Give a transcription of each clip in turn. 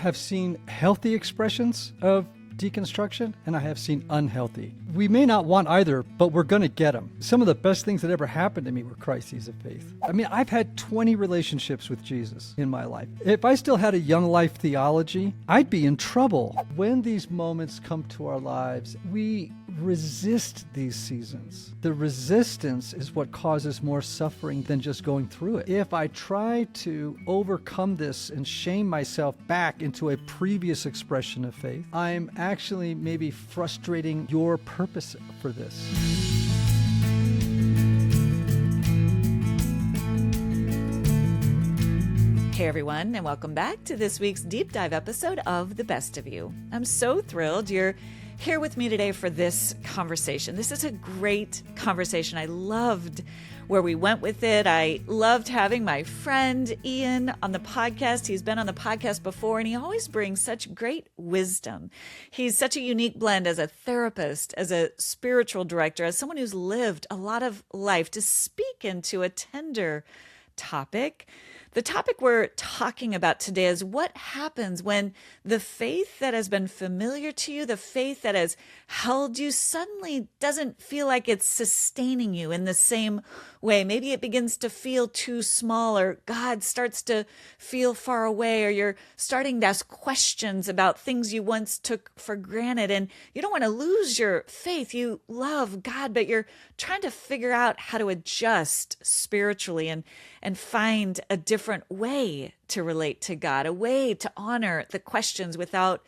have seen healthy expressions of deconstruction, and I have seen unhealthy. We may not want either, but we're going to get them. Some of the best things that ever happened to me were crises of faith. I mean, I've had 20 relationships with Jesus in my life. If I still had a young life theology, I'd be in trouble. When these moments come to our lives, we resist these seasons. The resistance is what causes more suffering than just going through it. If I try to overcome this and shame myself back into a previous expression of faith, I'm actually maybe frustrating your purpose for this. Hey everyone, and welcome back to this week's deep dive episode of The Best of You. I'm so thrilled you're here with me today for this conversation. This is a great conversation. I loved where we went with it. I loved having my friend Ian on the podcast. He's been on the podcast before, and he always brings such great wisdom. He's such a unique blend as a therapist, as a spiritual director, as someone who's lived a lot of life to speak into a tender topic. The topic we're talking about today is what happens when the faith that has been familiar to you, the faith that has held you, suddenly doesn't feel like it's sustaining you in the same way. Maybe it begins to feel too small, or God starts to feel far away, or you're starting to ask questions about things you once took for granted, and you don't want to lose your faith. You love God, but you're trying to figure out how to adjust spiritually and find a different way to relate to God, a way to honor the questions without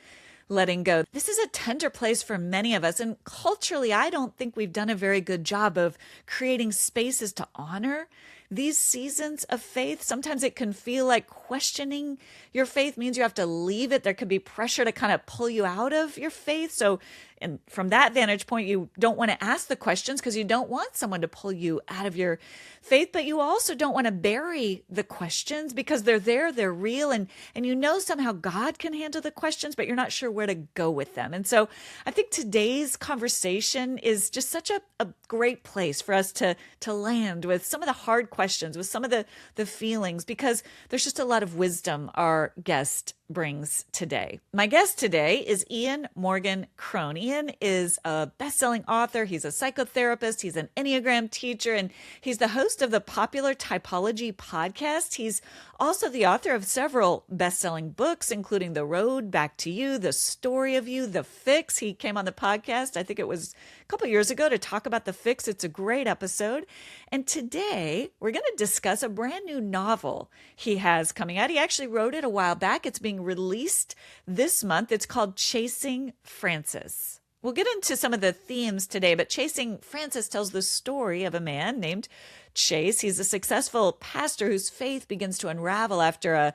letting go. This is a tender place for many of us. And culturally, I don't think we've done a very good job of creating spaces to honor these seasons of faith. Sometimes it can feel like questioning your faith means you have to leave it. There could be pressure to kind of pull you out of your faith. So, and from that vantage point, you don't want to ask the questions because you don't want someone to pull you out of your faith, but you also don't want to bury the questions because they're there, they're real, and you know somehow God can handle the questions, but you're not sure where to go with them. And so I think today's conversation is just such a great place for us to land with some of the hard questions, with some of the feelings, because there's just a lot of wisdom our guest brings today. My guest today is Ian Morgan Cron. Ian is a best-selling author. He's a psychotherapist. He's an Enneagram teacher, and he's the host of the popular Typology podcast. He's also the author of several best-selling books, including The Road Back to You, The Story of You, The Fix. He came on the podcast, I think it was a couple years ago, to talk about The Fix. It's a great episode. And today we're going to discuss a brand new novel he has coming out. He actually wrote it a while back. It's being released this month. It's called Chasing Francis. We'll get into some of the themes today, but Chasing Francis tells the story of a man named Chase. He's a successful pastor whose faith begins to unravel after a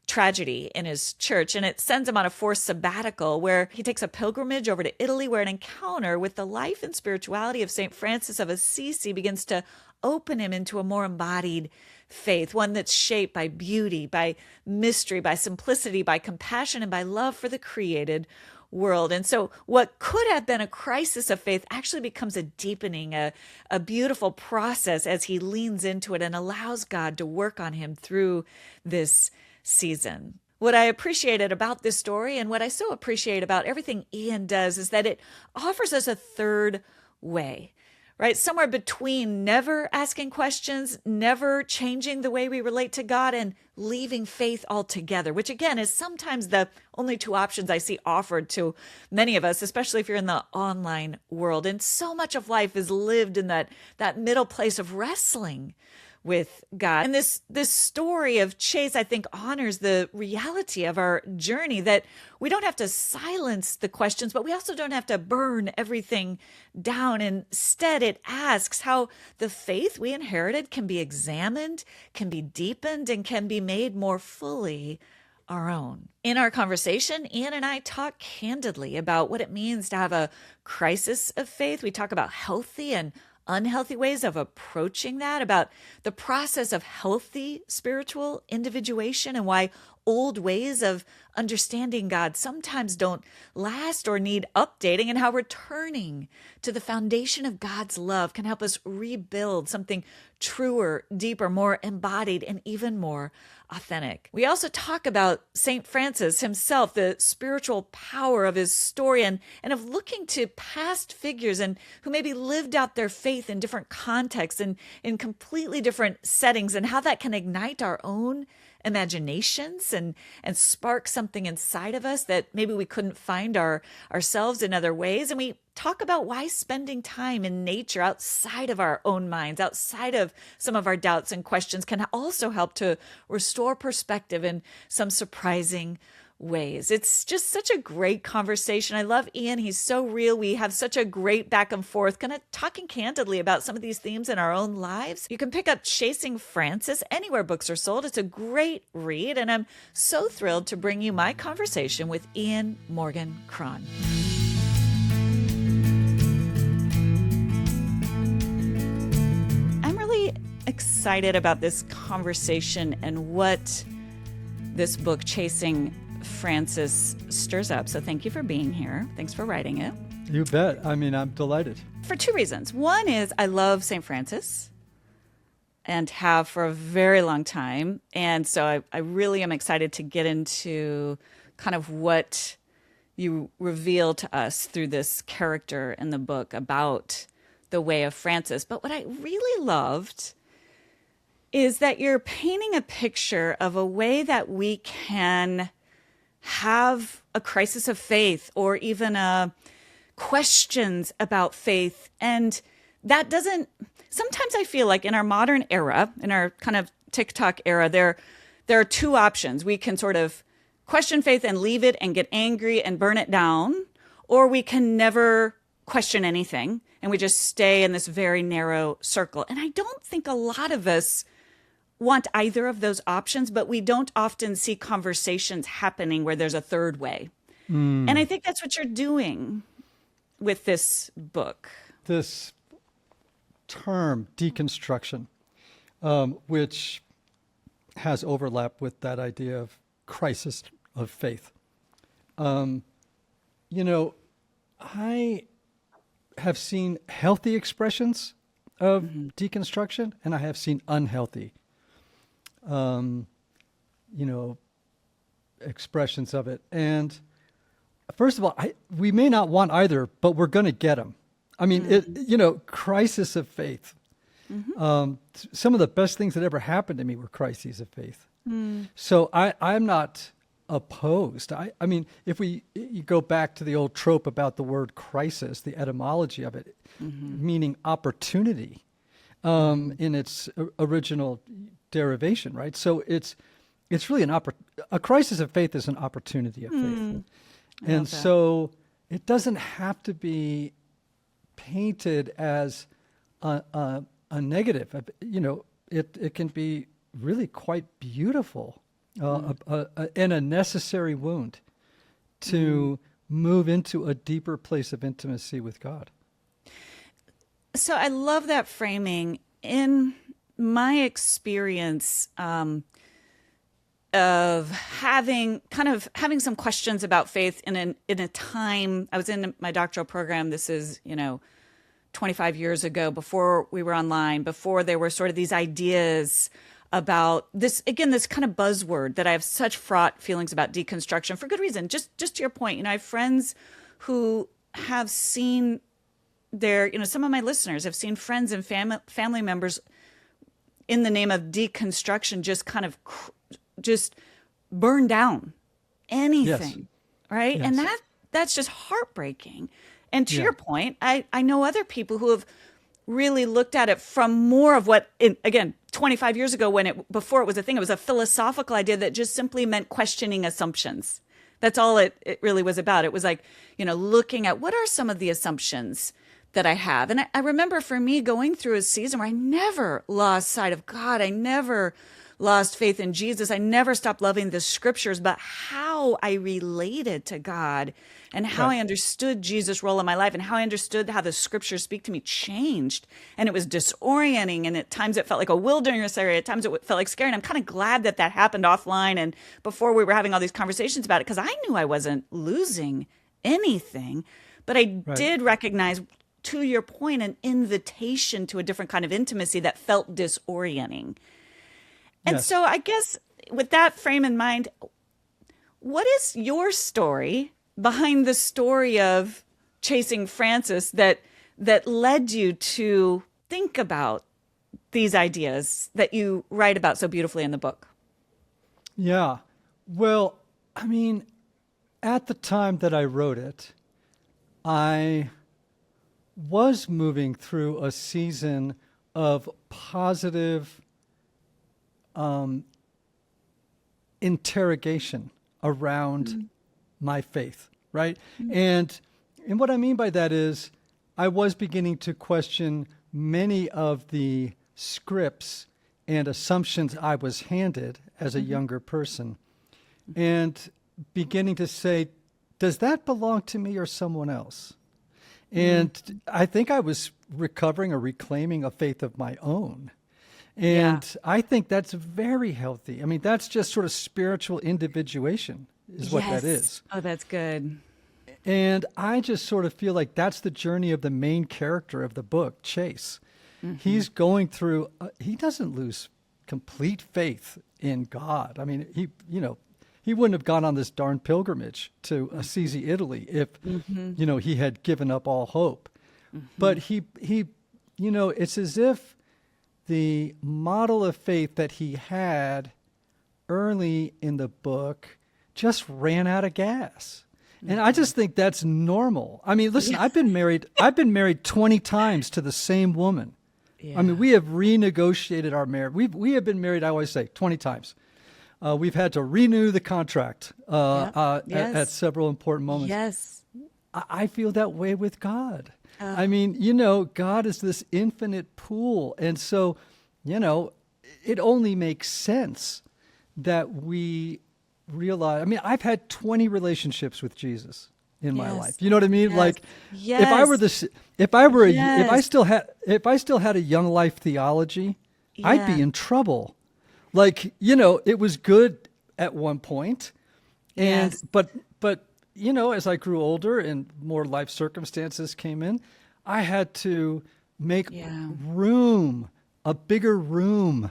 tragedy in his church, and it sends him on a forced sabbatical where he takes a pilgrimage over to Italy, where an encounter with the life and spirituality of St. Francis of Assisi begins to open him into a more embodied faith, one that's shaped by beauty, by mystery, by simplicity, by compassion, and by love for the created world. And so what could have been a crisis of faith actually becomes a deepening, a beautiful process as he leans into it and allows God to work on him through this season. What I appreciated about this story, and what I so appreciate about everything Ian does, is that it offers us a third way, right? Somewhere between never asking questions, never changing the way we relate to God, and leaving faith altogether, which again is sometimes the only two options I see offered to many of us, especially if you're in the online world. And so much of life is lived in that middle place of wrestling with God. And this story of Chase, I think, honors the reality of our journey, that we don't have to silence the questions, but we also don't have to burn everything down. Instead, it asks how the faith we inherited can be examined, can be deepened, and can be made more fully our own. In our conversation, Ian and I talk candidly about what it means to have a crisis of faith. We talk about healthy and unhealthy ways of approaching that, about the process of healthy spiritual individuation, and why old ways of understanding God sometimes don't last or need updating, and how returning to the foundation of God's love can help us rebuild something truer, deeper, more embodied, and even more authentic. We also talk about St. Francis himself, the spiritual power of his story, and of looking to past figures and who maybe lived out their faith in different contexts and in completely different settings, and how that can ignite our own imaginations and spark something inside of us that maybe we couldn't find ourselves in other ways. And we talk about why spending time in nature outside of our own minds, outside of some of our doubts and questions, can also help to restore perspective in some surprising ways. It's just such a great conversation. I love Ian. He's so real. We have such a great back and forth, kind of talking candidly about some of these themes in our own lives. You can pick up Chasing Francis anywhere books are sold. It's a great read, and I'm so thrilled to bring you my conversation with Ian Morgan Cron. I'm really excited about this conversation and what this book, Chasing Francis, stirs up. So thank you for being here. Thanks for writing it. You bet. I mean, I'm delighted. For two reasons. One is I love St. Francis and have for a very long time. And so I really am excited to get into kind of what you reveal to us through this character in the book about the way of Francis. But what I really loved is that you're painting a picture of a way that we can have a crisis of faith or even questions about faith. And that doesn't, sometimes I feel like in our modern era, in our kind of TikTok era, there are two options. We can sort of question faith and leave it and get angry and burn it down, or we can never question anything and we just stay in this very narrow circle. And I don't think a lot of us want either of those options, but we don't often see conversations happening where there's a third way. And I think that's what you're doing with this book. This term, deconstruction, which has overlap with that idea of crisis of faith. I have seen healthy expressions of deconstruction, and I have seen unhealthy expressions of it. And first of all, we may not want either, but we're going to get them. I mean, crisis of faith. Some of the best things that ever happened to me were crises of faith. So I'm not opposed. I mean, if you go back to the old trope about the word crisis, the etymology of it, meaning opportunity in its original derivation, right? So it's really a crisis of faith is an opportunity of faith. And so it doesn't have to be painted as a negative. It can be really quite beautiful and a necessary wound to move into a deeper place of intimacy with God. So I love that framing. In my experience of having some questions about faith in a time, I was in my doctoral program. This is, 25 years ago, before we were online, before there were sort of these ideas about this, again, this kind of buzzword that I have such fraught feelings about, deconstruction, for good reason. Just to your point, I have friends who have seen some of my listeners have seen friends and family members in the name of deconstruction just kind of just burn down anything, right? Yes. And that's just heartbreaking. And to your point, I know other people who have really looked at it from more of what, again, 25 years ago before it was a thing, it was a philosophical idea that just simply meant questioning assumptions. That's all it really was about. It was like, looking at what are some of the assumptions that I have. And I remember for me going through a season where I never lost sight of God. I never lost faith in Jesus, I never stopped loving the scriptures, but how I related to God and how I understood Jesus' role in my life and how I understood how the scriptures speak to me changed. And it was disorienting. And at times it felt like a wilderness area. At times it felt like scary. And I'm kind of glad that that happened offline and before we were having all these conversations about it, because I knew I wasn't losing anything. But I did recognize, to your point, an invitation to a different kind of intimacy that felt disorienting. And so I guess with that frame in mind, what is your story behind the story of Chasing Francis that led you to think about these ideas that you write about so beautifully in the book? Yeah. Well, I mean, at the time that I wrote it, I was moving through a season of positive interrogation around my faith, right? And what I mean by that is I was beginning to question many of the scripts and assumptions I was handed as a younger person, and beginning to say, does that belong to me or someone else? And I think I was recovering or reclaiming a faith of my own. And I think that's very healthy. I mean, that's just sort of spiritual individuation is what that is. Oh, that's good. And I just sort of feel like that's the journey of the main character of the book, Chase. He's going through, he doesn't lose complete faith in God. I mean, he wouldn't have gone on this darn pilgrimage to Assisi, Italy, if, he had given up all hope. But he, it's as if the model of faith that he had early in the book just ran out of gas. And I just think that's normal. I mean, listen, I've been married 20 times to the same woman. Yeah. I mean, we have renegotiated our marriage. We have been married, I always say, 20 times. We've had to renew the contract at several important moments. Yes. I feel that way with God. I mean, God is this infinite pool. And so, it only makes sense that we realize, I mean, I've had 20 relationships with Jesus in my life. You know what I mean? Like if I still had a young life theology, I'd be in trouble. Like, it was good at one point. And, but, as I grew older and more life circumstances came in, I had to make room, a bigger room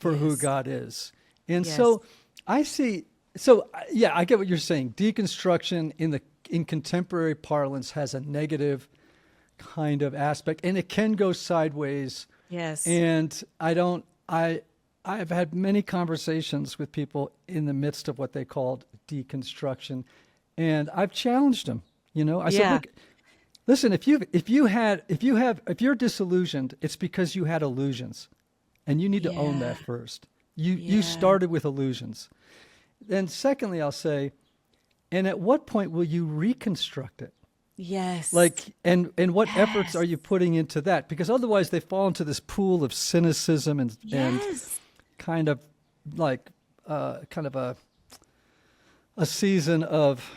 for who God is. And so I see, I get what you're saying. Deconstruction in contemporary parlance has a negative kind of aspect, and it can go sideways. Yes. And I've had many conversations with people in the midst of what they called deconstruction, and I've challenged them. I said, look, listen, if you're disillusioned, it's because you had illusions, and you need to own that first. You started with illusions. Then secondly, I'll say, and at what point will you reconstruct it? Yes. Like, and what efforts are you putting into that? Because otherwise they fall into this pool of cynicism and kind of like, a season of,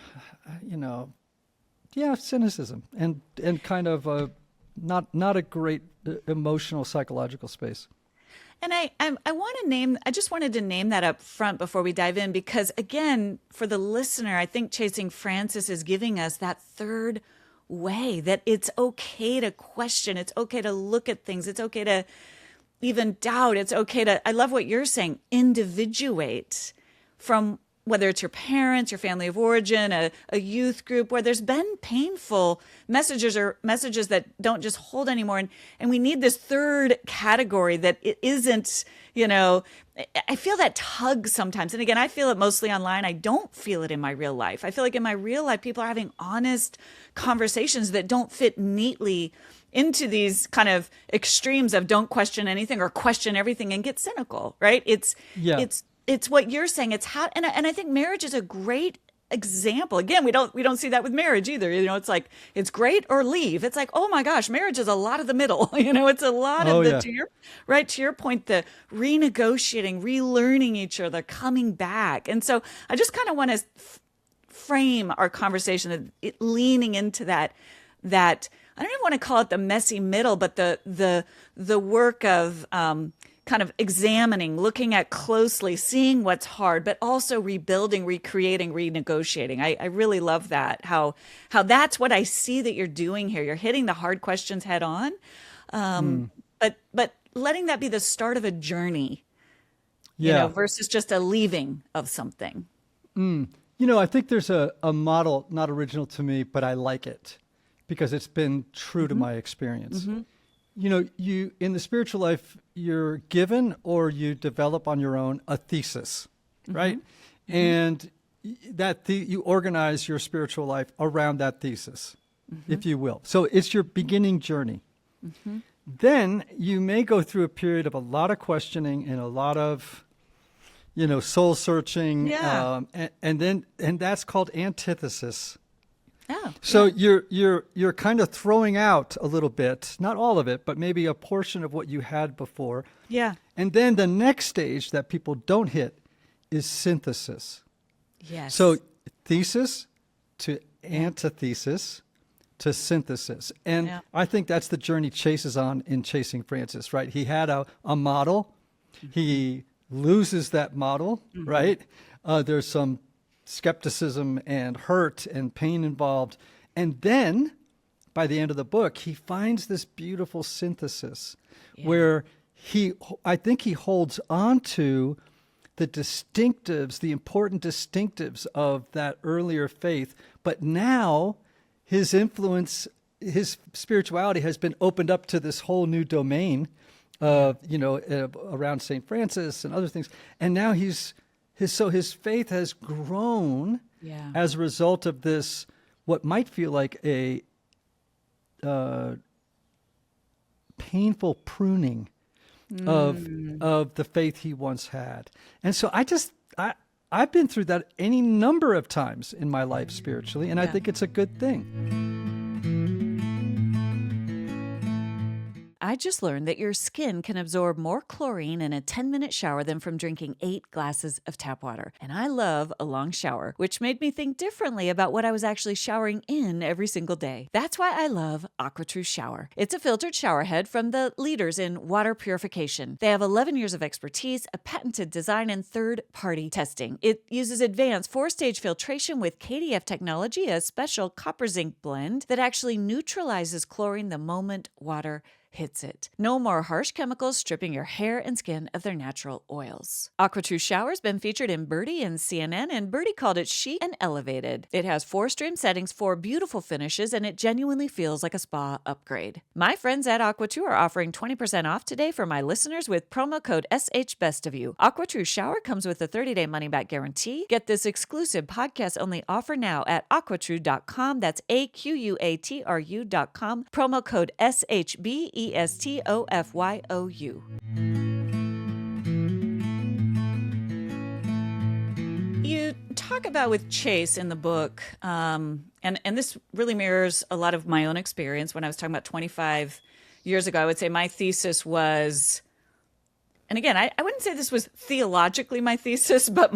cynicism and kind of not a great emotional, psychological space. And I just wanted to name that up front before we dive in, because again, for the listener, I think Chasing Francis is giving us that third way, that it's okay to question. It's okay to look at things. It's okay to even doubt. It's okay to, I love what you're saying, individuate from whether it's your parents, your family of origin, a youth group, where there's been painful messages or messages that don't just hold anymore. And we need this third category that it isn't, I feel that tug sometimes. And again, I feel it mostly online. I don't feel it in my real life. I feel like in my real life, people are having honest conversations that don't fit neatly into these kind of extremes of don't question anything or question everything and get cynical, right? It's what you're saying. It's how, and I think marriage is a great example. Again, we don't see that with marriage either. It's like, it's great or leave. It's like, oh my gosh, marriage is a lot of the middle. It's a lot of yeah. to your point, the renegotiating, relearning each other, coming back. And so I just kind of want to frame our conversation leaning into that I don't even want to call it the messy middle, but the work of kind of examining, looking at closely, seeing what's hard, but also rebuilding, recreating, renegotiating. I really love that, how that's what I see that you're doing here. You're hitting the hard questions head on, but letting that be the start of a journey, versus just a leaving of something. I think there's a model, not original to me, but I like it because it's been true to my experience. You in the spiritual life, you're given or you develop on your own a thesis, right? And that you organize your spiritual life around that thesis, if you will. So it's your beginning journey. Then you may go through a period of a lot of questioning and a lot of, soul searching. And that's called antithesis. Oh, so you're kind of throwing out a little bit, not all of it, but maybe a portion of what you had before. Yeah. And then the next stage that people don't hit is synthesis. Yes. So thesis to antithesis to synthesis. And I think that's the journey Chase is on in Chasing Francis, right? He had a model. He loses that model, right? There's some skepticism and hurt and pain involved. And then by the end of the book, he finds this beautiful synthesis where I think he holds on to the distinctives, the important distinctives of that earlier faith. But now his influence, his spirituality has been opened up to this whole new domain of, around St. Francis and other things. And now his faith has grown as a result of this, what might feel like a painful pruning of the faith he once had. And so I've been through that any number of times in my life spiritually, and I think it's a good thing. I just learned that your skin can absorb more chlorine in a 10-minute shower than from drinking 8 glasses of tap water. And I love a long shower, which made me think differently about what I was actually showering in every single day. That's why I love AquaTrue Shower. It's a filtered shower head from the leaders in water purification. They have 11 years of expertise, a patented design, and third-party testing. It uses advanced 4-stage filtration with KDF technology, a special copper zinc blend that actually neutralizes chlorine the moment water hits it. No more harsh chemicals stripping your hair and skin of their natural oils. AquaTrue Shower's been featured in Birdie and CNN, and Birdie called it chic and elevated. It has 4-stream settings, 4 beautiful finishes, and it genuinely feels like a spa upgrade. My friends at AquaTrue are offering 20% off today for my listeners with promo code SHBestofYou. AquaTrue Shower comes with a 30-day money-back guarantee. Get this exclusive podcast-only offer now at aquatrue.com. That's AQUATRU.com. Promo code SHBESTOFYOU. You talk about with Chase in the book, and this really mirrors a lot of my own experience. When I was talking about 25 years ago, I would say my thesis was, and again, I wouldn't say this was theologically my thesis, but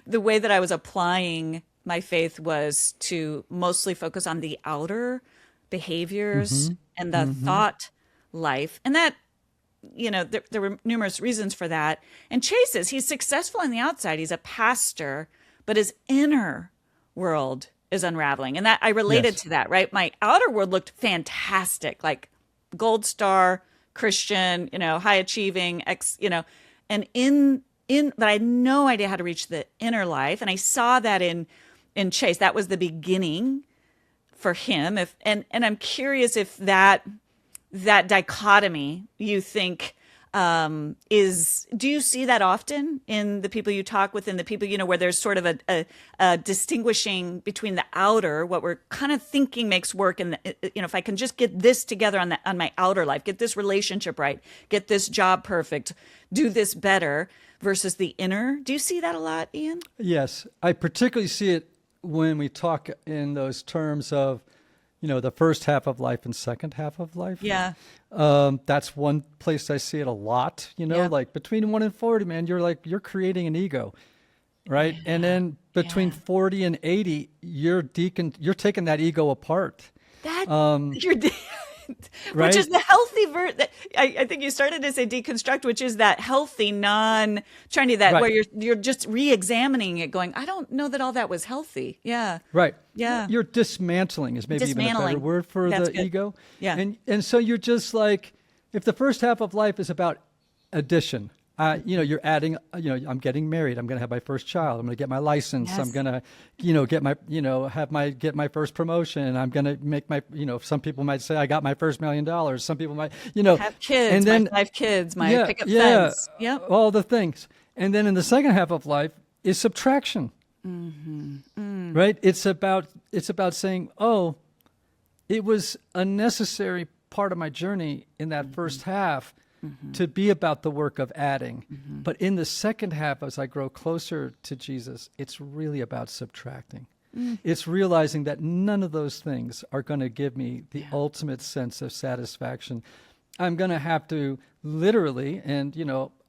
the way that I was applying my faith was to mostly focus on the outer behaviors and the thought life. And that, there were numerous reasons for that. And he's successful on the outside. He's a pastor, but his inner world is unraveling. And that I related to that, right? My outer world looked fantastic, like gold star, Christian, high achieving, and but I had no idea how to reach the inner life. And I saw that in Chase. That was the beginning for him. And I'm curious if that dichotomy you think do you see that often in the people you talk with, and the people, where there's sort of a distinguishing between the outer, what we're kind of thinking makes work, and if I can just get this together on my outer life, get this relationship right, get this job perfect, do this better, versus the inner. Do you see that a lot, Ian? Yes, I particularly see it when we talk in those terms of, the first half of life and second half of life. Yeah. That's one place I see it a lot, Yeah. like between 1 and 40, man, you're creating an ego, right? Yeah. And then between Yeah. 40 and 80, you're taking that ego apart. That you're Right? which is the healthy I think you started to say deconstruct, which is that healthy, non-trendy, that Right. where you're just re-examining it, going, I don't know that all that was healthy. Yeah. Right. Yeah. You're dismantling is maybe even a better Dismantling. word for That's the good. ego. Yeah. And so you're just like, if the first half of life is about addition, you're adding, I'm getting married. I'm going to have my first child. I'm going to get my license. Yes. I'm going to, get my first promotion. I'm going to make my, some people might say I got my first $1 million. Some people might, Have kids, and then my 5 kids, my picket yeah, fence. Yep. all the things. And then in the second half of life is subtraction. Right? It's about saying, oh, it was a necessary part of my journey in that first half to be about the work of adding. But in the second half, as I grow closer to Jesus, it's really about subtracting. It's realizing that none of those things are going to give me the ultimate sense of satisfaction. I'm going to have to literally, and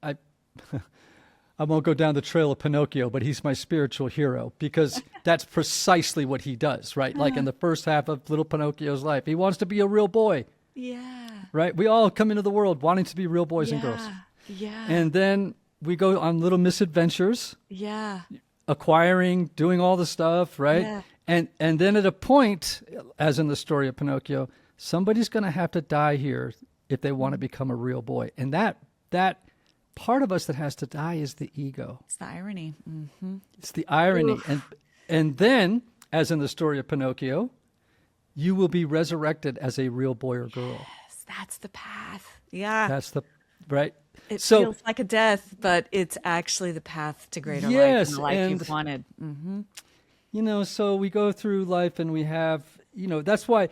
I won't go down the trail of Pinocchio, but he's my spiritual hero because that's precisely what he does, right? Like in the first half of little Pinocchio's life, he wants to be a real boy, Yeah. right? We all come into the world wanting to be real boys and girls. Yeah. And then we go on little misadventures, Yeah. acquiring, doing all the stuff, right? Yeah. And then at a point, as in the story of Pinocchio, somebody's going to have to die here if they want to become a real boy. And that part of us that has to die is the ego. It's the irony. Mm-hmm. It's the irony. Oof. And then, as in the story of Pinocchio, you will be resurrected as a real boy or girl. Yes, that's the path. Yeah. That's the, right? It So- feels like a death, but it's actually the path to greater life Yes, and the life and- you've wanted. Mm-hmm. So we go through life and we have, that's why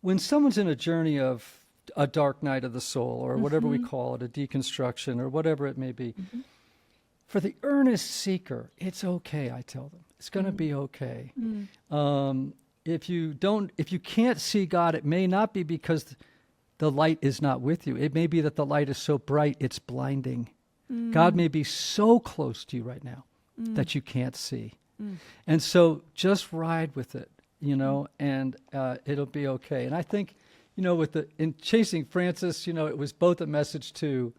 when someone's in a journey of a dark night of the soul or whatever we call it, a deconstruction or whatever it may be, for the earnest seeker, it's okay, I tell them. It's going to be okay. If you can't see God, it may not be because the light is not with you. It may be that the light is so bright, it's blinding. God may be so close to you right now that you can't see. And so just ride with it, and it'll be okay. And I think, in Chasing Francis, it was both a message to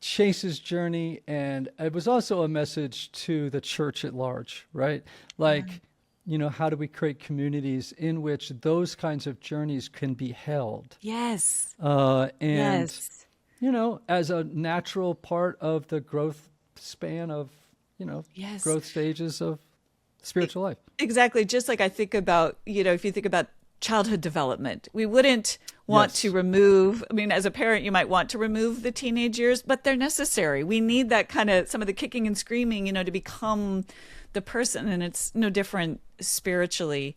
Chase's journey, and it was also a message to the church at large, right? Like, how do we create communities in which those kinds of journeys can be held? Yes. And, Yes. as a natural part of the growth span of, Yes. growth stages of spiritual life. Exactly. Just like I think about, if you think about childhood development, we wouldn't want Yes. to remove, as a parent, you might want to remove the teenage years, but they're necessary. We need that kind of, some of the kicking and screaming, to become the person. And it's no different spiritually.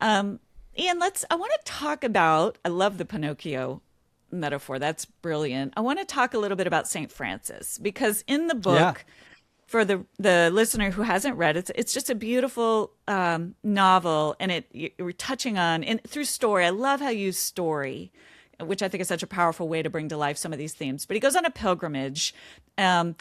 Ian, I want to talk about, I love the Pinocchio metaphor. That's brilliant. I want to talk a little bit about St. Francis, because in the book, for the listener who hasn't read it, it's just a beautiful novel, and you're touching on, and through story. I love how you use story, which I think is such a powerful way to bring to life some of these themes. But he goes on a pilgrimage, and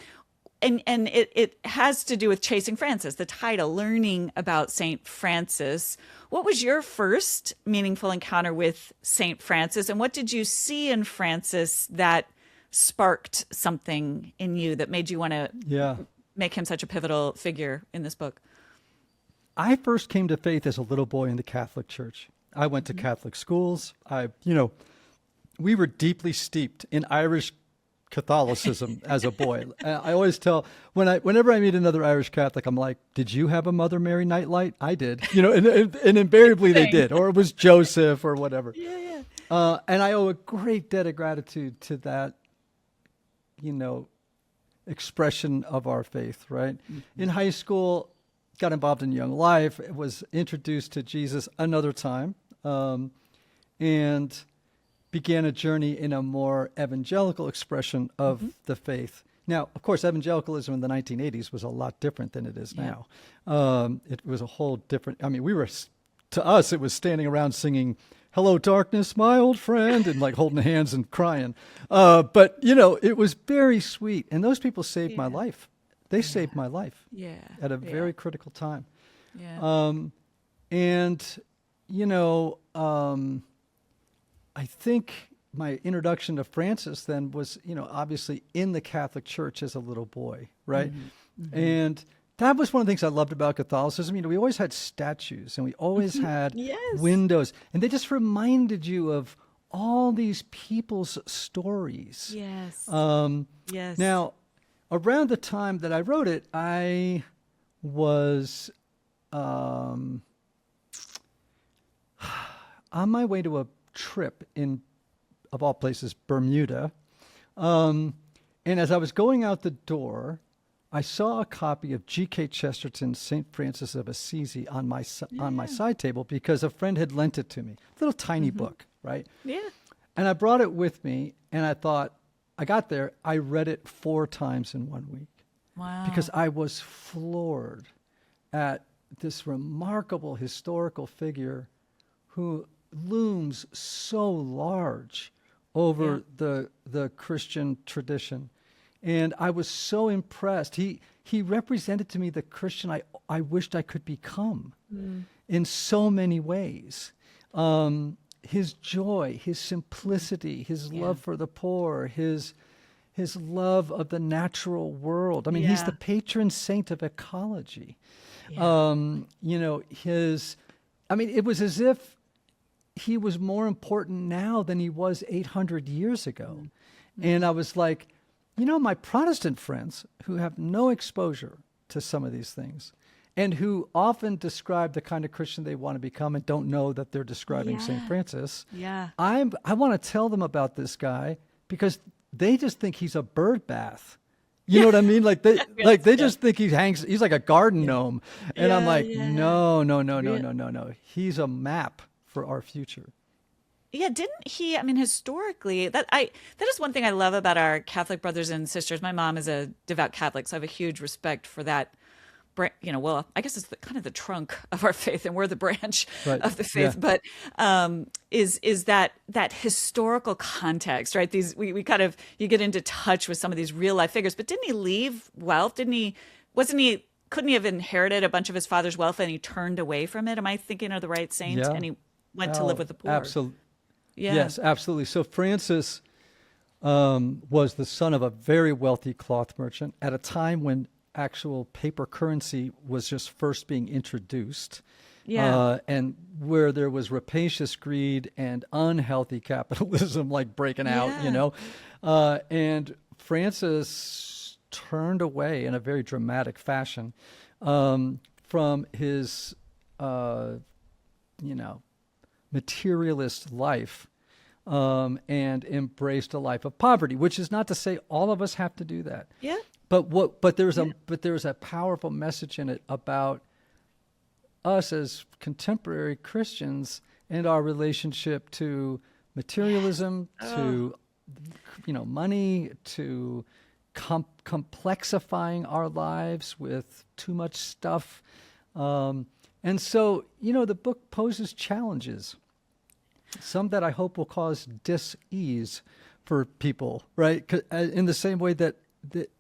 it has to do with Chasing Francis, the title, learning about St. Francis. What was your first meaningful encounter with St. Francis, and what did you see in Francis that sparked something in you that made you want to make him such a pivotal figure in this book? I first came to faith as a little boy in the Catholic Church. I went to Catholic schools. We were deeply steeped in Irish Catholicism as a boy. I always tell, whenever I meet another Irish Catholic, I'm like, did you have a Mother Mary nightlight? I did. And invariably they did, or it was Joseph or whatever. Yeah. And I owe a great debt of gratitude to that, expression of our faith, right? In high school, got involved in Young Life, was introduced to Jesus another time, and began a journey in a more evangelical expression of the faith Now, of course, evangelicalism in the 1980s was a lot different than it is now. It was a whole different, I mean, to us, it was standing around singing, "Hello, darkness, my old friend," and like holding hands and crying. But, it was very sweet. And those people saved my life. They saved my life at a very critical time. Yeah. And, I think my introduction to Francis then was, obviously in the Catholic Church as a little boy, right? Mm-hmm. And that was one of the things I loved about Catholicism. We always had statues and we always had windows, and they just reminded you of all these people's stories. Yes. Yes. Now, around the time that I wrote it, I was on my way to a trip in, of all places, Bermuda. And as I was going out the door, I saw a copy of G.K. Chesterton's St. Francis of Assisi on my side table because a friend had lent it to me. A little tiny book, right? Yeah. And I brought it with me, and I thought, I got there, I read it 4 times in 1 week. Wow. Because I was floored at this remarkable historical figure who looms so large over the Christian tradition. And I was so impressed. He represented to me the Christian I wished I could become in so many ways. His joy, his simplicity, his love for the poor, his love of the natural world. I mean, he's the patron saint of ecology. Yeah. It was as if he was more important now than he was 800 years ago. Mm-hmm. And I was like, my Protestant friends who have no exposure to some of these things and who often describe the kind of Christian they want to become and don't know that they're describing St. Francis. Yeah. I want to tell them about this guy because they just think he's a bird bath. You know what I mean? Like they just think he's like a garden gnome. And I'm like, no. He's a map for our future. Yeah, didn't he? I mean, historically, that is one thing I love about our Catholic brothers and sisters. My mom is a devout Catholic, so I have a huge respect for that. Well, I guess it's kind of the trunk of our faith, and we're the branch of the faith. Yeah. But is that historical context, right? We kind of, you get into touch with some of these real life figures. But didn't he leave wealth? Couldn't he have inherited a bunch of his father's wealth and he turned away from it? Am I thinking of the right saint? Yeah. And he went to live with the poor. Absolutely. Yeah. Yes, absolutely. So Francis was the son of a very wealthy cloth merchant at a time when actual paper currency was just first being introduced. Yeah. And where there was rapacious greed and unhealthy capitalism like breaking out, and Francis turned away in a very dramatic fashion from his, materialist life and embraced a life of poverty, which is not to say all of us have to do that. Yeah. But there's a powerful message in it about us as contemporary Christians and our relationship to materialism, to money, to complexifying our lives with too much stuff. And so, the book poses challenges, some that I hope will cause dis-ease for people, right? In the same way that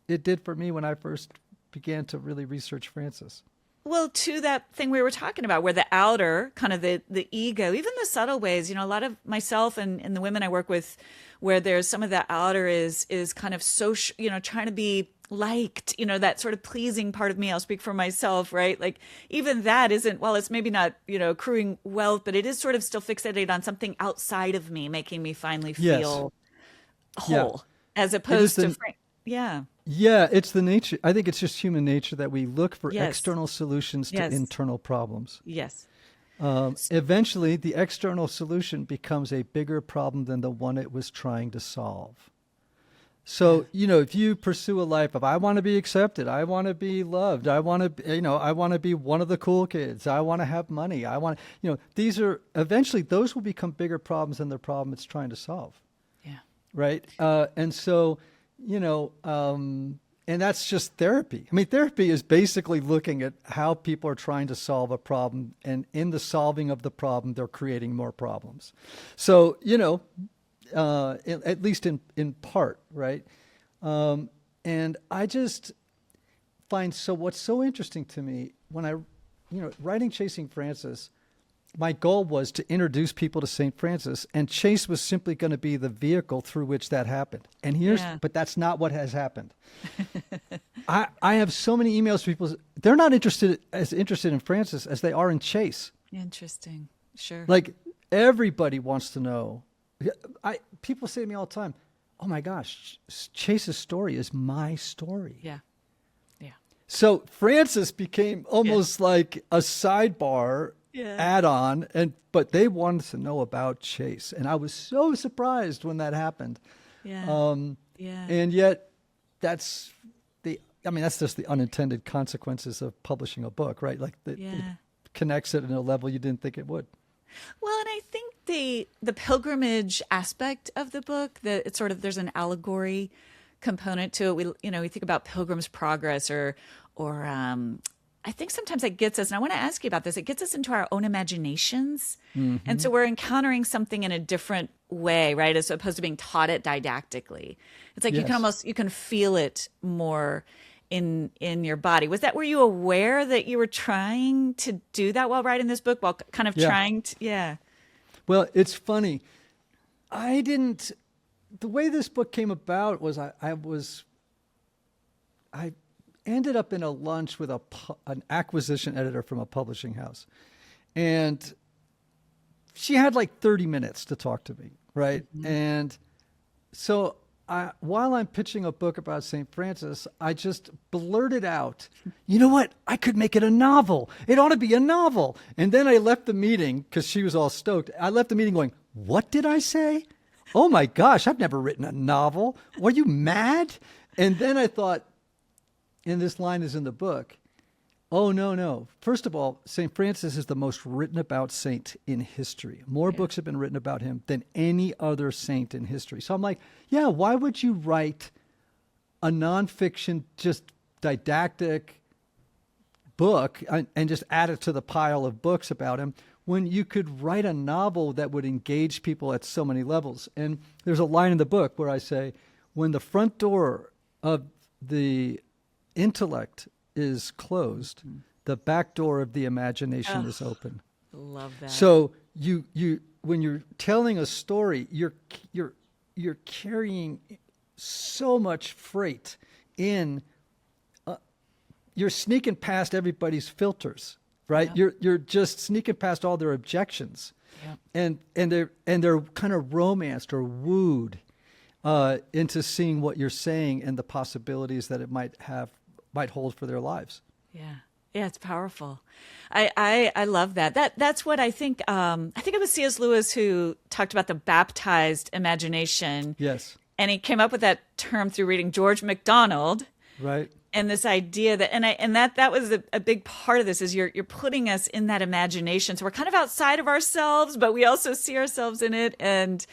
it did for me when I first began to really research Francis. Well, to that thing we were talking about, where the outer, kind of the ego, even the subtle ways, a lot of myself and the women I work with, where there's some of the outer is kind of social, trying to be liked, that sort of pleasing part of me. I'll speak for myself, right? Like even that isn't, well, it's maybe not, accruing wealth, but it is sort of still fixated on something outside of me, making me finally feel whole, as opposed to Yeah, it's the nature. I think it's just human nature that we look for external solutions to internal problems. Yes. Eventually, the external solution becomes a bigger problem than the one it was trying to solve. So, if you pursue a life of, I want to be accepted, I want to be loved, I want to, I want to be one of the cool kids, I want to have money, I want, eventually those will become bigger problems than the problem it's trying to solve. Yeah. Right. And so, you know, and that's just therapy. I mean, therapy is basically looking at how people are trying to solve a problem, and in the solving of the problem, they're creating more problems. So, you know, at least in part, right? And I just find what's so interesting to me when writing Chasing Francis, my goal was to introduce people to St. Francis, and Chase was simply going to be the vehicle through which that happened. And but that's not what has happened. I have so many emails from people. They're not interested in Francis as they are in Chase. Interesting. Sure. Like everybody wants to know. People say to me all the time, "Oh my gosh, Chase's story is my story." Yeah. So Francis became almost like a sidebar add-on, but they wanted to know about Chase, and I was so surprised when that happened. And yet, that's just the unintended consequences of publishing a book, right? Like it connects it in a level you didn't think it would. Well, and I think the pilgrimage aspect of the book, that it's sort of, there's an allegory component to it. We think about Pilgrim's Progress or I think sometimes it gets us, and I want to ask you about this, it gets us into our own imaginations. Mm-hmm. And so we're encountering something in a different way, right? As opposed to being taught it didactically. It's like you can feel it more in your body. Were you aware that you were trying to do that while writing this book, while kind of trying to, Well, it's funny. The way this book came about was I ended up in a lunch with an acquisition editor from a publishing house. And she had like 30 minutes to talk to me, right? Mm-hmm. And so while I'm pitching a book about St. Francis, I just blurted out, you know what? I could make it a novel. It ought to be a novel. And then I left the meeting, because she was all stoked. I left the meeting going, what did I say? Oh my gosh, I've never written a novel. Were you mad? And then I thought, and this line is in the book, oh, no. First of all, St. Francis is the most written about saint in history. More books have been written about him than any other saint in history. So I'm like, why would you write a nonfiction, just didactic book and just add it to the pile of books about him when you could write a novel that would engage people at so many levels? And there's a line in the book where I say, when the front door of the intellect is closed, the back door of the imagination is open. Love that. So you when you're telling a story, you're carrying so much freight in. You're sneaking past everybody's filters, right? Yep. You're just sneaking past all their objections, and they're kind of romanced or wooed into seeing what you're saying and the possibilities that it might hold for their lives. Yeah, it's powerful. I love that. That's what I think. I think it was C.S. Lewis who talked about the baptized imagination. Yes, and he came up with that term through reading George MacDonald. Right. And this idea that was a big part of this, is you're putting us in that imagination. So we're kind of outside of ourselves, but we also see ourselves in it. And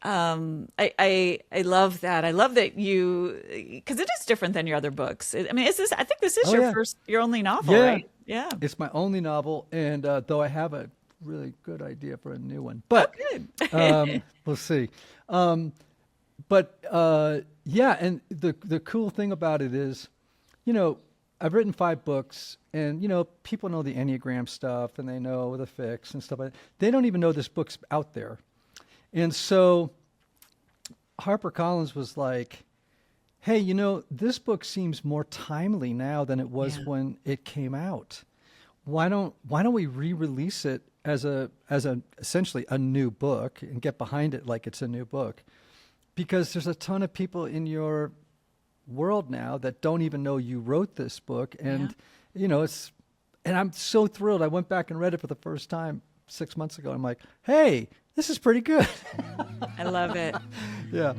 I love that. I love that because it is different than your other books. I think this is your only novel, right? Yeah. It's my only novel. And, though I have a really good idea for a new one, but, we'll see. And the cool thing about it is, I've written 5 books, and, people know the Enneagram stuff, and they know the fix and stuff like that. They don't even know this book's out there. And so HarperCollins was like, hey, this book seems more timely now than it was when it came out. Why don't we re-release it as essentially a new book and get behind it like it's a new book? Because there's a ton of people in your world now that don't even know you wrote this book. And, and I'm so thrilled. I went back and read it for the first time 6 months ago. I'm like, hey, this is pretty good. I love it. Yeah.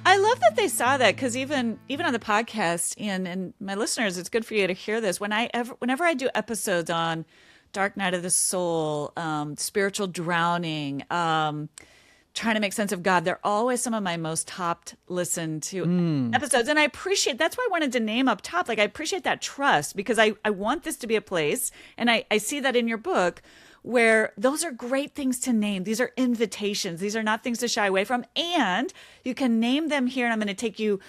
I love that they saw that, because even on the podcast, and my listeners, it's good for you to hear this. Whenever I do episodes on Dark Night of the Soul, Spiritual Drowning, Trying to Make Sense of God. They're always some of my most topped listened to episodes. And I appreciate, that's why I wanted to name up top. Like, I appreciate that trust, because I want this to be a place. And I see that in your book, where those are great things to name. These are invitations. These are not things to shy away from. And you can name them here. And I'm going to take you,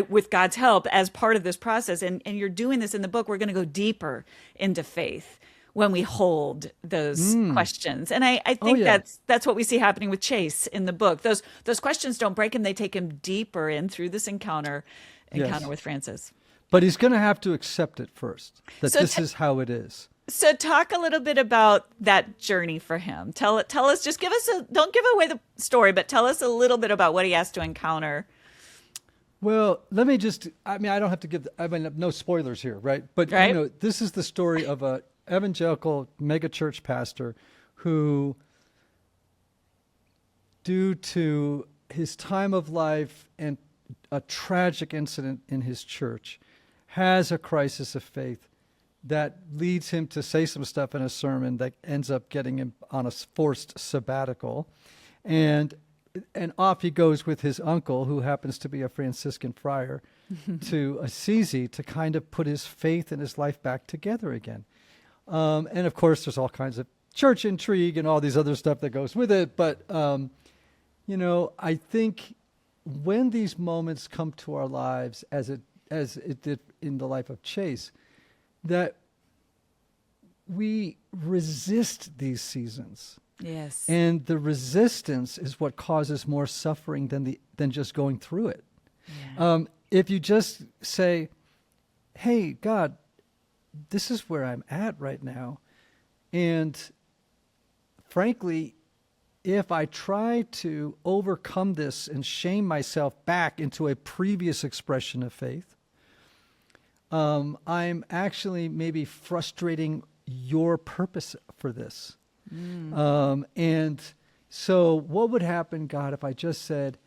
with God's help, as part of this process. And you're doing this in the book. We're going to go deeper into faith when we hold those questions. And I think that's what we see happening with Chase in the book. Those questions don't break him. They take him deeper in through this encounter with Francis. But he's going to have to accept it first, that this is how it is. So talk a little bit about that journey for him. Tell us, just give us don't give away the story, but tell us a little bit about what he has to encounter. Well, let me just, I don't have to give, no spoilers here, right? But, this is the story of a evangelical megachurch pastor who, due to his time of life and a tragic incident in his church, has a crisis of faith that leads him to say some stuff in a sermon that ends up getting him on a forced sabbatical. And off he goes with his uncle, who happens to be a Franciscan friar, to Assisi to kind of put his faith and his life back together again. And of course, there's all kinds of church intrigue and all these other stuff that goes with it. But, I think when these moments come to our lives, as it did in the life of Chase, that we resist these seasons. Yes. And the resistance is what causes more suffering than just going through it. Yeah. If you just say, hey, God, this is where I'm at right now. And frankly, if I try to overcome this and shame myself back into a previous expression of faith, I'm actually maybe frustrating your purpose for this. And so what would happen, God, if I just said,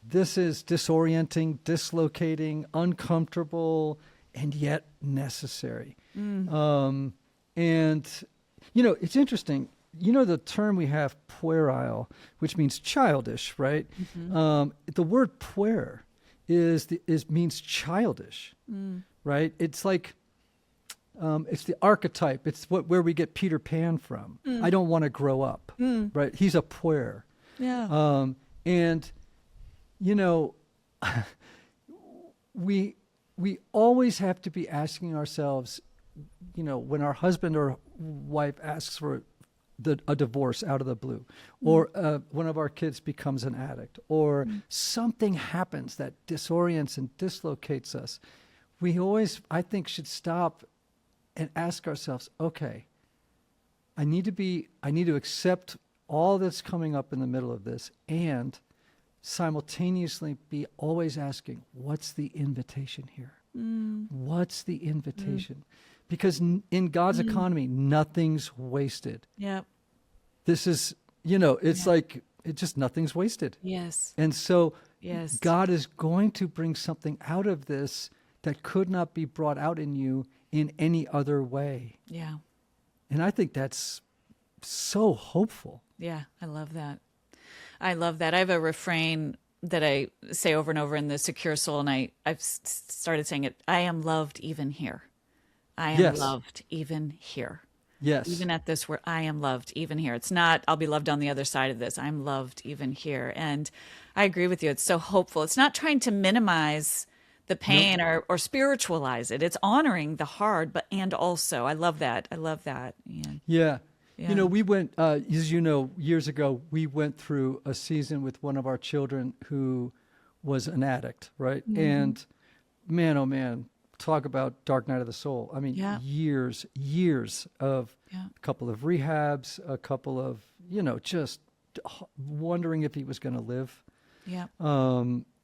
this is disorienting, dislocating, uncomfortable, and yet necessary? And, it's interesting. The term we have, puerile, which means childish, right? The word puer means childish. Right? It's like, it's the archetype. It's where we get Peter Pan from. I don't want to grow up, right? He's a puer. Yeah. And, we always have to be asking ourselves, when our husband or wife asks for a divorce out of the blue, or one of our kids becomes an addict, or something happens that disorients and dislocates us, we always, I think, should stop and ask ourselves, okay, I need to accept all that's coming up in the middle of this, and simultaneously be always asking, what's the invitation here? What's the invitation? Because in God's economy, nothing's wasted. Yep. This is, it's like, nothing's wasted. Yes. And so yes. God is going to bring something out of this that could not be brought out in you in any other way. Yeah. And I think that's so hopeful. Yeah, I love that. I have a refrain that I say over and over in the Secure Soul, and I've started saying it. I am loved even here. I am loved even here. Yes. Even at this where I am loved even here. It's not, I'll be loved on the other side of this. I'm loved even here. And I agree with you. It's so hopeful. It's not trying to minimize the pain or spiritualize it. It's honoring the hard, and also, I love that. Ian. Yeah. We went, as years ago, we went through a season with one of our children who was an addict, right? And man, oh man, talk about dark night of the soul. I mean, years of a couple of rehabs, a couple of, just wondering if he was going to live. Yeah.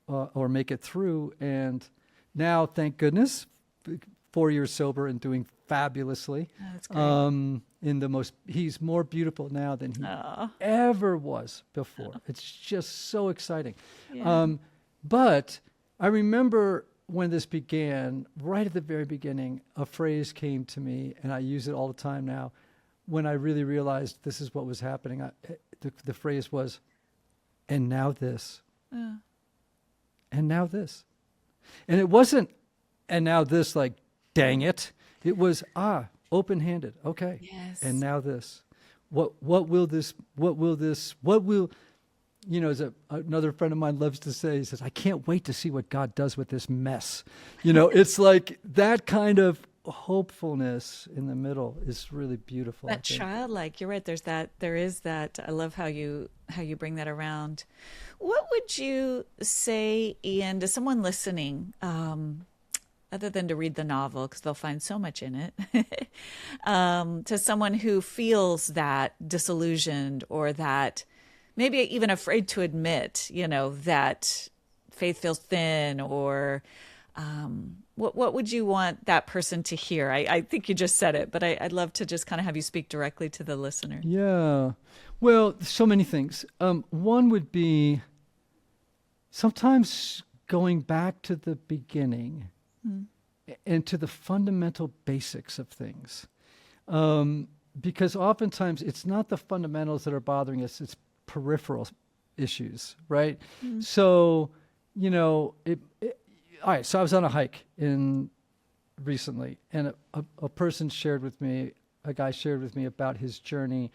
Or make it through. And now, thank goodness, 4 years sober and doing fabulously. Oh, that's great. He's more beautiful now than he ever was before. It's just so exciting. Yeah. But I remember when this began, right at the very beginning, a phrase came to me, and I use it all the time now. When I really realized this is what was happening, the phrase was, "And now this." And now this. And it wasn't, "and now this," like, dang it. It was, open-handed. Okay. Yes. And now this. What will, as another friend of mine loves to say, he says, "I can't wait to see what God does with this mess." It's like that kind of hopefulness in the middle is really beautiful. That childlike, you're right. There is that. I love how you bring that around. What would you say, Ian, to someone listening, other than to read the novel, because they'll find so much in it, to someone who feels that disillusioned or that maybe even afraid to admit, that faith feels thin, or what would you want that person to hear? I think you just said it, but I'd love to just kind of have you speak directly to the listener. Yeah. Well, so many things. One would be sometimes going back to the beginning and to the fundamental basics of things. Because oftentimes it's not the fundamentals that are bothering us, it's peripheral issues, right? So, all right, so I was on a hike recently, and a person shared with me, a guy shared with me about his journey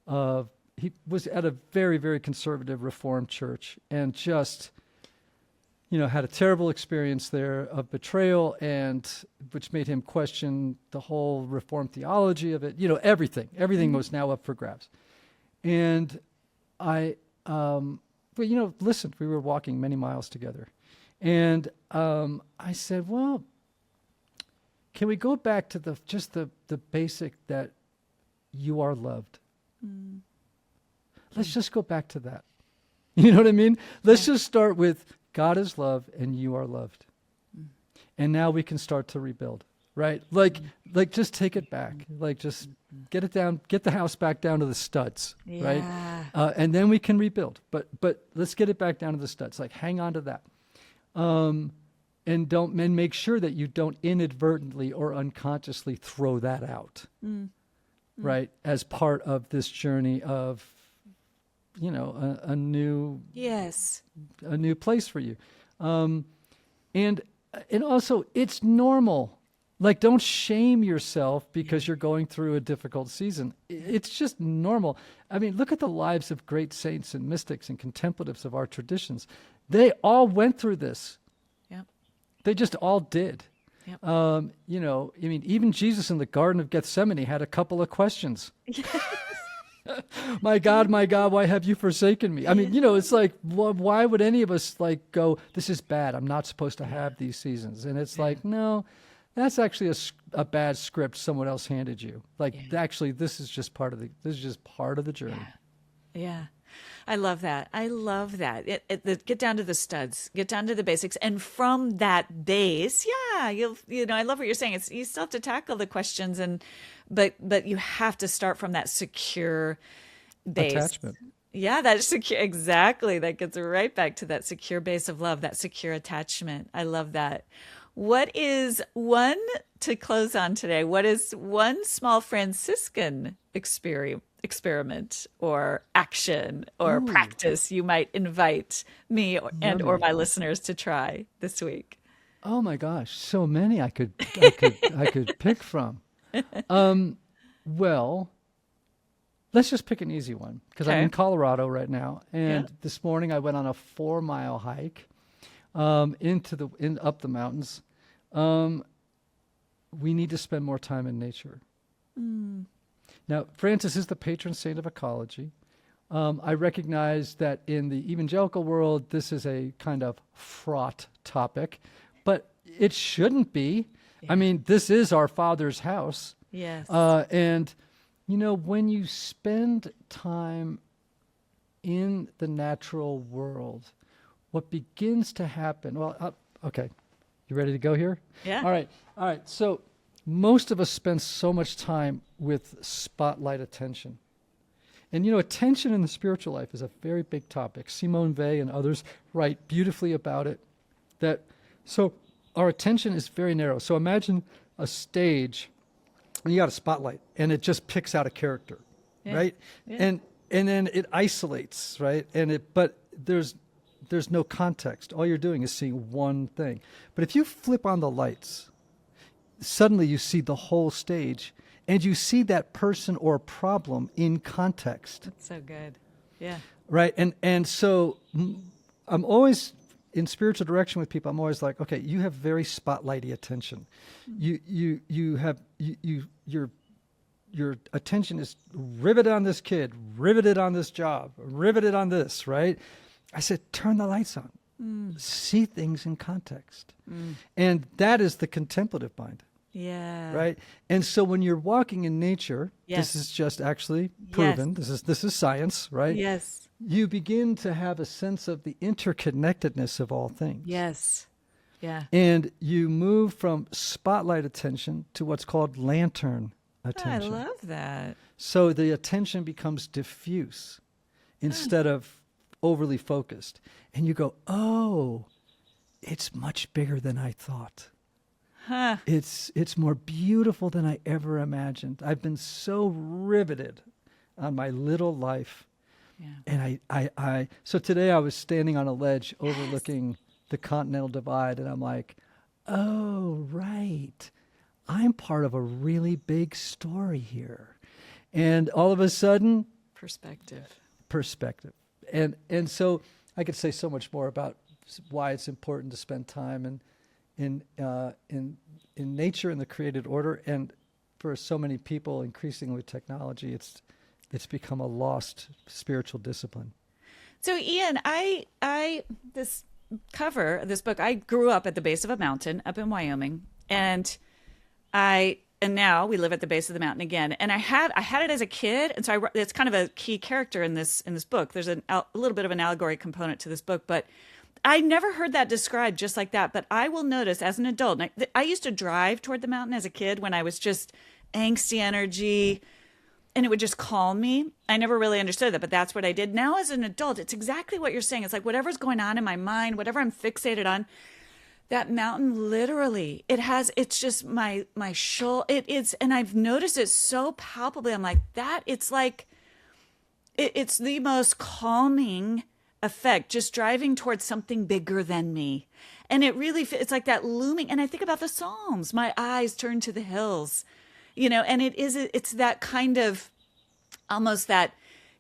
of, he was at a very, very conservative Reformed church and just, had a terrible experience there of betrayal, and which made him question the whole Reformed theology of it. Everything was now up for grabs. And listen, we were walking many miles together. And I said, well, can we go back to the basic that you are loved? Let's just go back to that. You know what I mean? Let's just start with God is love and you are loved. And now we can start to rebuild, right? Like just take it back. Like just get it down, get the house back down to the studs, right? And then we can rebuild. But let's get it back down to the studs. Like hang on to that. And make sure that you don't inadvertently or unconsciously throw that out, right? As part of this journey of, a new place for you. And also it's normal. Like, don't shame yourself because you're going through a difficult season. It's just normal. I mean, look at the lives of great saints and mystics and contemplatives of our traditions. They all went through this. Yep. They just all did. Yep. Even Jesus in the Garden of Gethsemane had a couple of questions. My God, why have you forsaken me? I mean, it's like, why would any of us go, this is bad. I'm not supposed to have these seasons. And it's like, no, that's actually a bad script someone else handed you. Actually, this is just part of the journey. Yeah. I love that. Get down to the studs, get down to the basics. And from that base, I love what you're saying. You still have to tackle the questions but you have to start from that secure base. Attachment. Yeah, that's secure. Exactly. That gets right back to that secure base of love, that secure attachment. I love that. What is to close on today, what is one small Franciscan experiment or action or practice you might invite me or my listeners to try this week? Oh my gosh, so many I could pick from. Well, let's just pick an easy one because I'm in Colorado right now, and this morning I went on a 4-mile hike up the mountains. We need to spend more time in nature. Now, Francis is the patron saint of ecology. I recognize that in the evangelical world, this is a kind of fraught topic, but it shouldn't be. Yeah. I mean, this is our Father's house. Yes. And, when you spend time in the natural world, what begins to happen, okay, you ready to go here? Yeah. All right. So most of us spend so much time with spotlight attention. And, attention in the spiritual life is a very big topic. Simone Weil and others write beautifully about it. So our attention is very narrow. So imagine a stage, and you got a spotlight, and it just picks out a character, right? Yeah. And then it isolates, right? But there's no context. All you're doing is seeing one thing. But if you flip on the lights, suddenly you see the whole stage, and you see that person or problem in context. That's so good. Yeah. Right. And so I'm always in spiritual direction with people. I'm always like, okay, you have very spotlighty attention. Your attention is riveted on this kid, riveted on this job, riveted on this, right? I said, turn the lights on. See things in context. And that is the contemplative mind. Yeah. Right. And so when you're walking in nature, Yes. this is just actually proven. Yes. This is science, right? Yes. You begin to have a sense of the interconnectedness of all things. Yes. Yeah. And you move from spotlight attention to what's called lantern I attention. love that. So the attention becomes diffuse instead of overly focused. And you go, oh, it's much bigger than I thought. Huh. It's more beautiful than I ever imagined. I've been so riveted on my little life. Yeah. And I so today I was standing on a ledge overlooking the Continental Divide, and I'm like, oh, right. I'm part of a really big story here. And all of a sudden, perspective. And so I could say so much more about why it's important to spend time in nature and the created order. And for so many people, increasingly with technology, it's become a lost spiritual discipline. So Ian, this cover of this book, I grew up at the base of a mountain up in Wyoming, and now we live at the base of the mountain again. And I had it as a kid, and so it's kind of a key character in this book. There's a little bit of an allegory component to this book, but I never heard that described just like that. But I will notice as an adult, and I used to drive toward the mountain as a kid when I was just angsty energy, and it would just calm me. I never really understood that, but that's what I did. Now as an adult, it's exactly what you're saying. It's like whatever's going on in my mind, whatever I'm fixated on, that mountain literally, it's just my shoulder. It is, and I've noticed it so palpably. I'm like, it's like, it's the most calming effect, just driving towards something bigger than me. And it's like that looming. And I think about the Psalms, my eyes turn to the hills, and it's that kind of, almost that,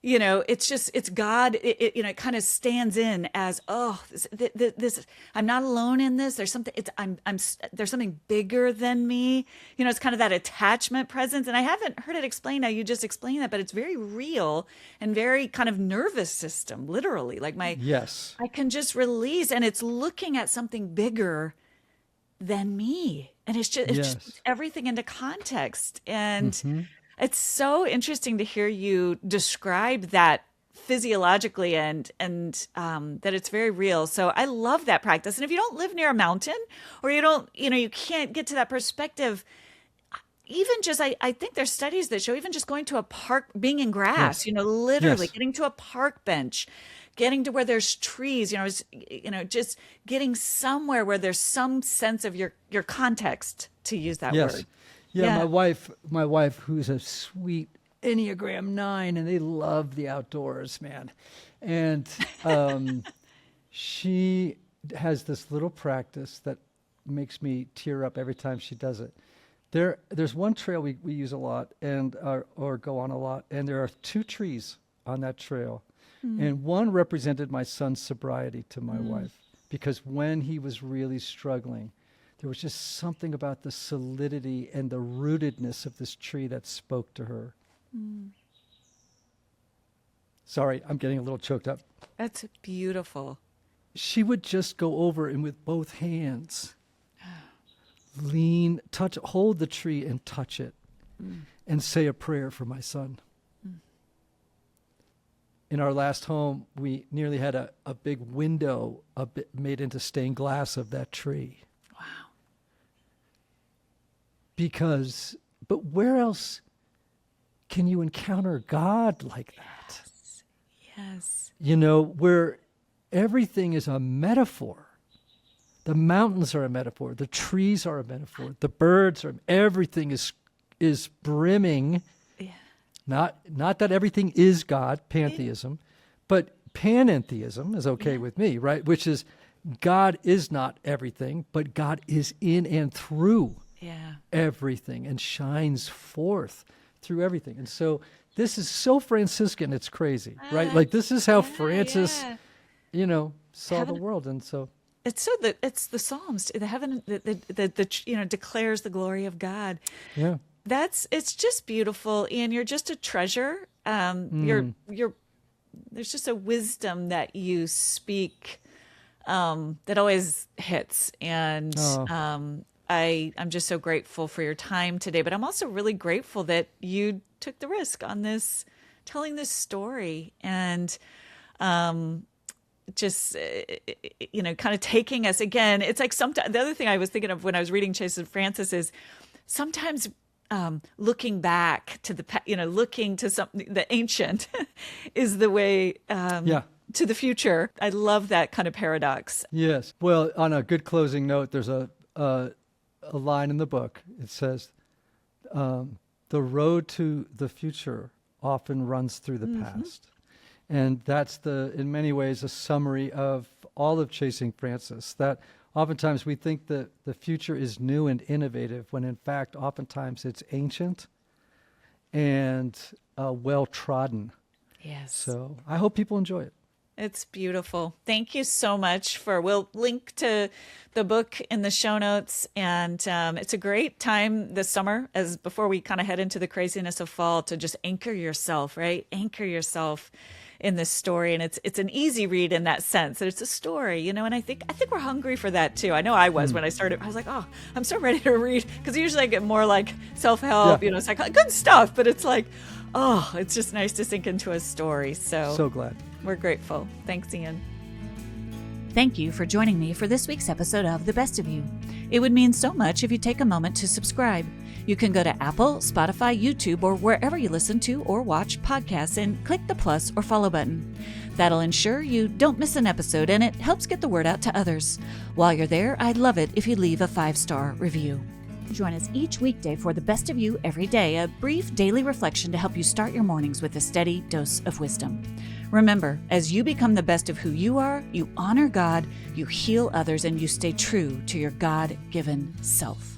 it's God. It kind of stands in as, this, I'm not alone in this. There's something, there's something bigger than me. It's kind of that attachment presence. And I haven't heard it explained how you just explained that, but it's very real and very kind of nervous system, literally. Like Yes. I can just release, and it's looking at something bigger than me. And it's just everything into context. And it's so interesting to hear you describe that physiologically and that it's very real. So I love that practice. And if you don't live near a mountain, or you can't get to that perspective, even just, I think there's studies that show even just going to a park, being in grass, literally getting to a park bench, getting to where there's trees, just getting somewhere where there's some sense of your context, to use that word. Yeah, my wife, who's a sweet Enneagram 9, and they love the outdoors, man. And she has this little practice that makes me tear up every time she does it. There's one trail we use a lot or go on a lot, and there are 2 trees on that trail. And one represented my son's sobriety to my wife, because when he was really struggling, there was just something about the solidity and the rootedness of this tree that spoke to her. Sorry, I'm getting a little choked up. That's beautiful. She would just go over and with both hands hold the tree and touch it and say a prayer for my son. In our last home, we nearly had a big window made into stained glass of that tree. Wow. But where else can you encounter God like that? Yes. Where everything is a metaphor. The mountains are a metaphor. The trees are a metaphor. The birds are. Everything is brimming. Yeah. Not that everything is God, pantheism, but panentheism is okay with me, right? Which is God is not everything, but God is in and through everything and shines forth through everything. And so this is so Franciscan, it's crazy, right? Like this is how Francis, saw the world. And so it's it's the Psalms, the heaven, declares the glory of God. Yeah. It's just beautiful. Ian, you're just a treasure. There's just a wisdom that you speak that always hits. And I'm just so grateful for your time today. But I'm also really grateful that you took the risk on this, telling this story, and just, kind of taking us again. It's like sometimes the other thing I was thinking of when I was reading Chase and Francis is sometimes looking back to looking to something, the ancient is the way to the future. I love that kind of paradox. Yes. Well, on a good closing note, there's a line in the book. It says, the road to the future often runs through the past. And that's in many ways, a summary of all of Chasing Francis, that oftentimes we think that the future is new and innovative, when in fact, oftentimes it's ancient and well-trodden. Yes. So I hope people enjoy it. It's beautiful. Thank you so much we'll link to the book in the show notes. And it's a great time this summer, before we kind of head into the craziness of fall, to just anchor yourself, right? Anchor yourself in this story. And it's an easy read in that sense, that it's a story, and I think we're hungry for that too. I know I was when I started. I was like, oh, I'm so ready to read, because usually I get more like self-help, good stuff, but it's like, oh, it's just nice to sink into a story. So glad. We're grateful. Thanks, Ian. Thank you for joining me for this week's episode of The Best of You. It would mean so much if you take a moment to subscribe. You can go to Apple, Spotify, YouTube, or wherever you listen to or watch podcasts and click the plus or follow button. That'll ensure you don't miss an episode, and it helps get the word out to others. While you're there, I'd love it if you leave a 5-star review. Join us each weekday for The Best of You every day, a brief daily reflection to help you start your mornings with a steady dose of wisdom. Remember, as you become the best of who you are, you honor God, you heal others, and you stay true to your God-given self.